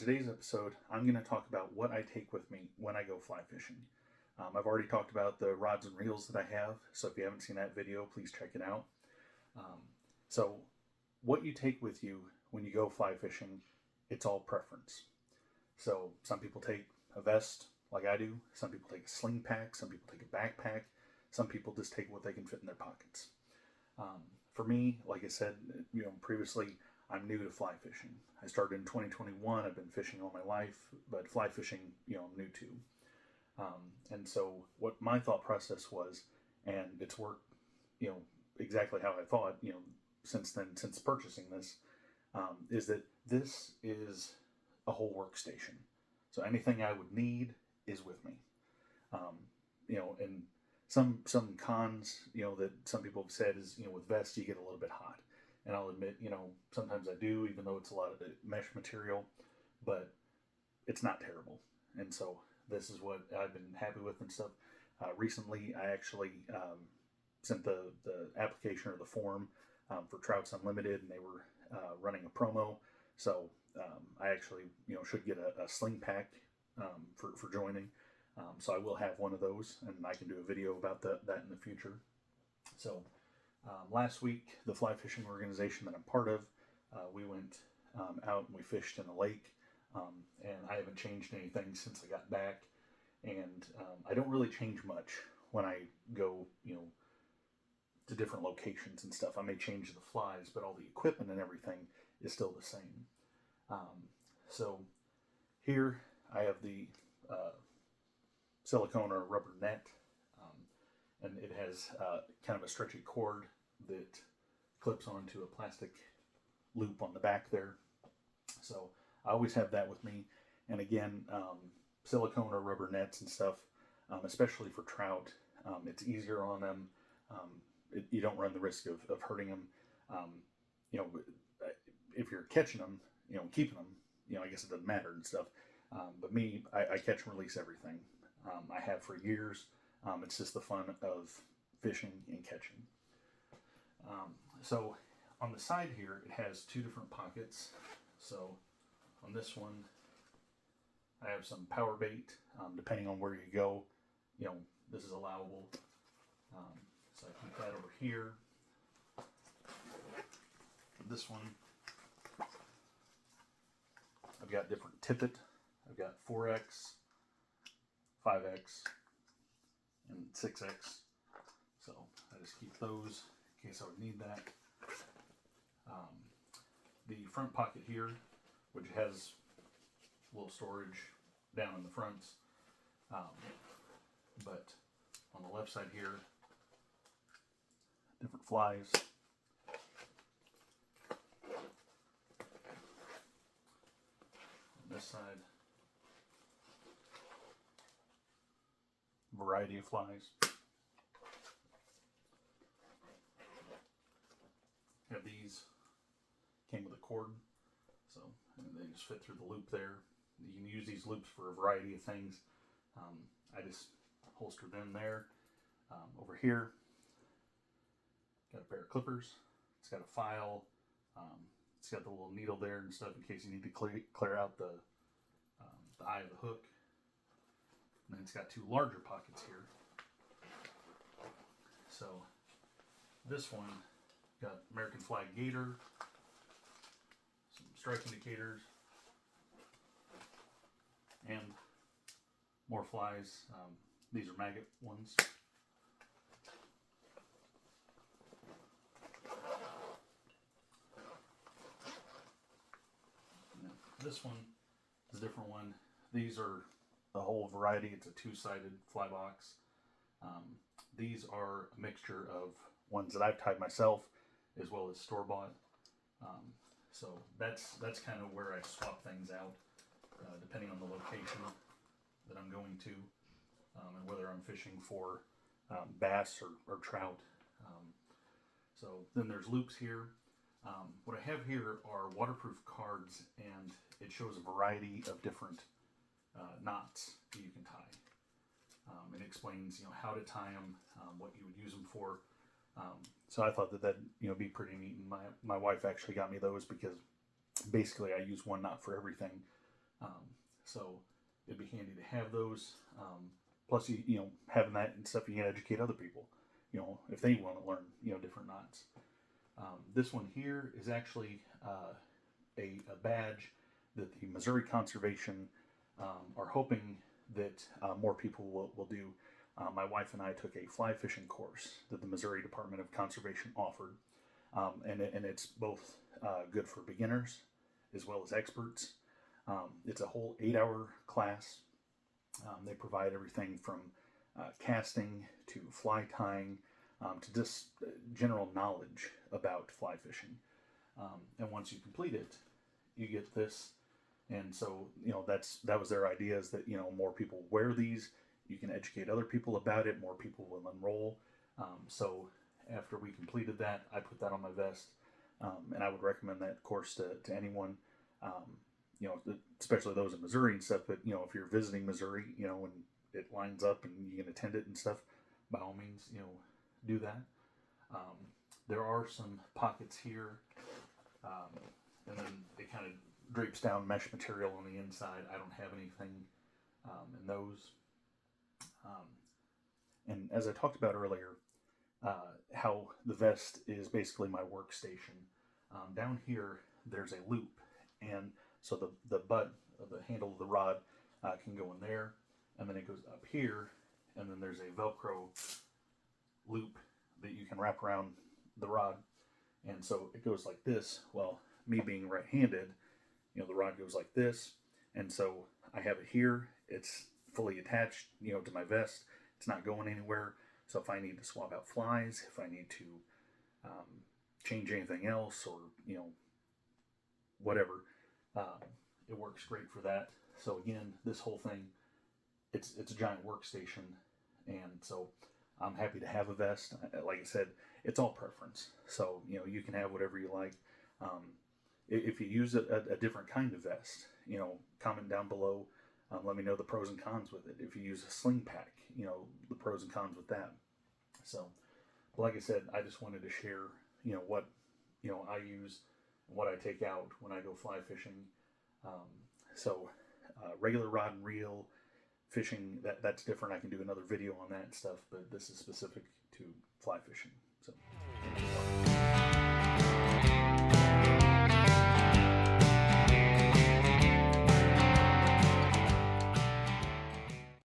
today's episode, I'm going to talk about what I take with me when I go fly fishing. I've already talked about the rods and reels that I have, so if you haven't seen that video, please check it out. Um, so, what you take with you when you go fly fishing, it's all preference. So, some people take a vest, like I do. Some people take a sling pack. Some people take a backpack. Some people just take what they can fit in their pockets. Um, for me, like I said, previously, I'm new to fly fishing. I started in 2021. I've been fishing all my life, but fly fishing, I'm new to. And so, what my thought process was, and it's worked, exactly how I thought, since then, since purchasing this, is that this is a whole workstation. So anything I would need is with me. And some cons, that some people have said is, with vests you get a little bit hot. And I'll admit, sometimes I do, even though it's a lot of the mesh material, but it's not terrible. And so this is what I've been happy with and stuff. Recently, I actually sent the application or the form for Trouts Unlimited, and they were running a promo. So I actually, should get a sling pack for joining. So I will have one of those, and I can do a video about that in the future. So last week, the fly fishing organization that I'm part of, we went out and we fished in a lake, and I haven't changed anything since I got back. And I don't really change much when I go, to different locations and stuff. I may change the flies, but all the equipment and everything is still the same. So here I have the silicone or rubber net, and it has kind of a stretchy cord that clips onto a plastic loop on the back there. So I always have that with me. And again, silicone or rubber nets and stuff, especially for trout, it's easier on them. You don't run the risk of hurting them. If you're catching them, keeping them, I guess it doesn't matter and stuff. But me, I catch and release everything. I have for years. It's just the fun of fishing and catching. So on the side here, it has two different pockets. So on this one, I have some power bait. Depending on where you go, this is allowable. So I keep that over here. This one, I've got different tippet. I've got 4X, 5X, and 6X. So I just keep those in case I would need that. The front pocket here, which has a little storage down in the fronts, but on the left side here, different flies. On this side, variety of flies. Have these, came with a cord, so they just fit through the loop there. You can use these loops for a variety of things. I just holster them there. Over here, got a pair of clippers. It's got a file. It's got the little needle there and stuff in case you need to clear out the eye of the hook. And then it's got two larger pockets here. So this one got American flag gator, some strike indicators, and more flies. These are maggot ones. This one is a different one. These are a whole variety. It's a two-sided fly box. These are a mixture of ones that I've tied myself as well as store-bought. So that's kind of where I swap things out depending on the location that I'm going to and whether I'm fishing for bass or trout. So then there's loops here. What I have here are waterproof cards, and it shows a variety of different knots that you can tie. It explains, how to tie them, what you would use them for. So I thought that'd be pretty neat. And my wife actually got me those because basically I use one knot for everything. So it'd be handy to have those. Plus, having that and stuff, you can educate other people, if they want to learn, different knots. This one here is actually a badge that the Missouri Conservation are hoping that more people will do. My wife and I took a fly fishing course that the Missouri Department of Conservation offered, and it's both good for beginners as well as experts. It's a whole 8-hour class. They provide everything from casting to fly tying to just general knowledge about fly fishing. And once you complete it, you get this. And so, that was their idea, is that, more people wear these, you can educate other people about it, more people will enroll. So after we completed that, I put that on my vest. And I would recommend that course to anyone, especially those in Missouri and stuff. But, if you're visiting Missouri, and it lines up and you can attend it and stuff, by all means, do that. There are some pockets here, and then it kind of drapes down mesh material on the inside. I don't have anything in those. And as I talked about earlier, how the vest is basically my workstation. Down here, there's a loop, and so the butt of the handle of the rod can go in there, and then it goes up here, and then there's a Velcro loop that you can wrap around the rod, and so it goes like this. Well, me being right-handed, the rod goes like this, and so I have it here. It's fully attached, to my vest. It's not going anywhere. So if I need to swap out flies, if I need to change anything else, or whatever, it works great for that. So again, this whole thing, it's a giant workstation, and so I'm happy to have a vest. Like I said, it's all preference. So you can have whatever you like. If you use a different kind of vest, comment down below. Let me know the pros and cons with it. If you use a sling pack, the pros and cons with that. So, like I said, I just wanted to share, what, I use, what I take out when I go fly fishing. Regular rod and reel fishing, that's different. I can do another video on that and stuff, but this is specific to fly fishing. So.